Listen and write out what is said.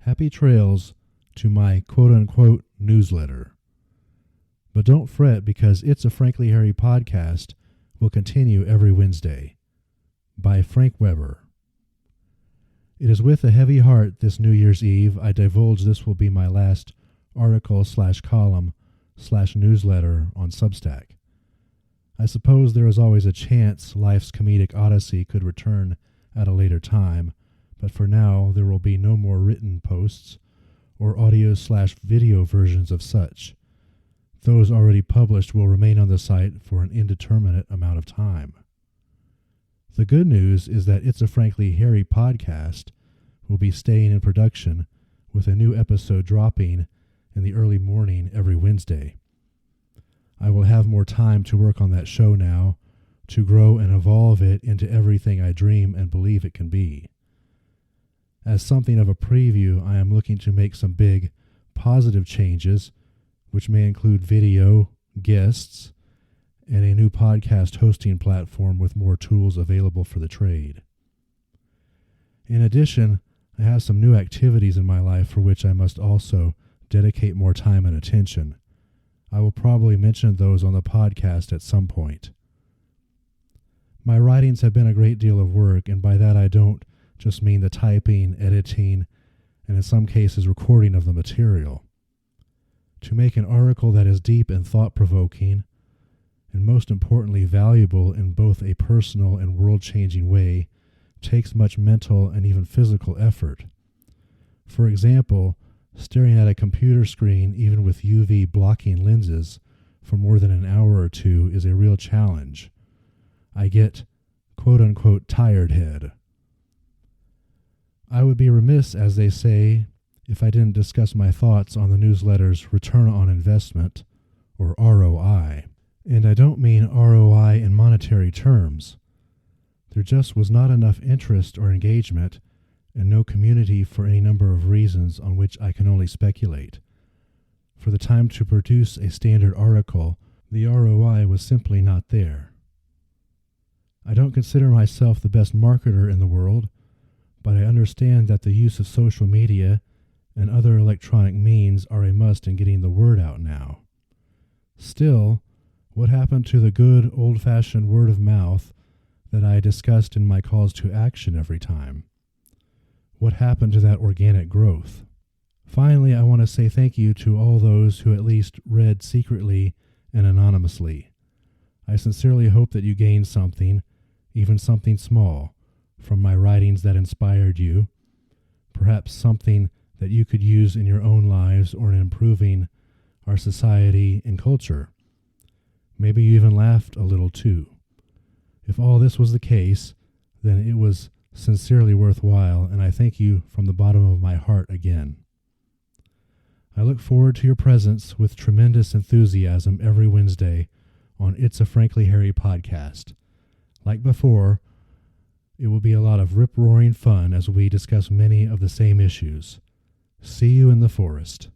Happy trails to my quote-unquote newsletter. But don't fret, because It's a Frankly Hairy podcast will continue every Wednesday. By Frank Weber. It is with a heavy heart this New Year's Eve I divulge this will be my last article/column/newsletter on Substack. I suppose there is always a chance life's comedic odyssey could return at a later time, but for now there will be no more written posts or audio/video versions of such. Those already published will remain on the site for an indeterminate amount of time. The good news is that It's a Frankly Hairy podcast will be staying in production, with a new episode dropping in the early morning every Wednesday. I will have more time to work on that show now, to grow and evolve it into everything I dream and believe it can be. As something of a preview, I am looking to make some big, positive changes, which may include video, guests, and a new podcast hosting platform with more tools available for the trade. In addition, I have some new activities in my life for which I must also dedicate more time and attention. I will probably mention those on the podcast at some point. My writings have been a great deal of work, and by that I don't just mean the typing, editing, and in some cases recording of the material. To make an article that is deep and thought-provoking, and most importantly valuable in both a personal and world-changing way, takes much mental and even physical effort. For example, staring at a computer screen, even with UV blocking lenses, for more than an hour or two is a real challenge. I get, quote-unquote, tired head. I would be remiss, as they say, if I didn't discuss my thoughts on the newsletter's return on investment, or ROI. And I don't mean ROI in monetary terms. There just was not enough interest or engagement, and no community for any number of reasons on which I can only speculate. For the time to produce a standard article, the ROI was simply not there. I don't consider myself the best marketer in the world, but I understand that the use of social media and other electronic means are a must in getting the word out now. Still, what happened to the good old-fashioned word of mouth that I discussed in my calls to action every time? What happened to that organic growth? Finally, I want to say thank you to all those who at least read secretly and anonymously. I sincerely hope that you gained something, even something small, from my writings that inspired you, perhaps something that you could use in your own lives or in improving our society and culture. Maybe you even laughed a little too. If all this was the case, then it was sincerely worthwhile, and I thank you from the bottom of my heart again. I look forward to your presence with tremendous enthusiasm every Wednesday on It's a Frankly Hairy podcast. Like before, it will be a lot of rip-roaring fun as we discuss many of the same issues. See you in the forest.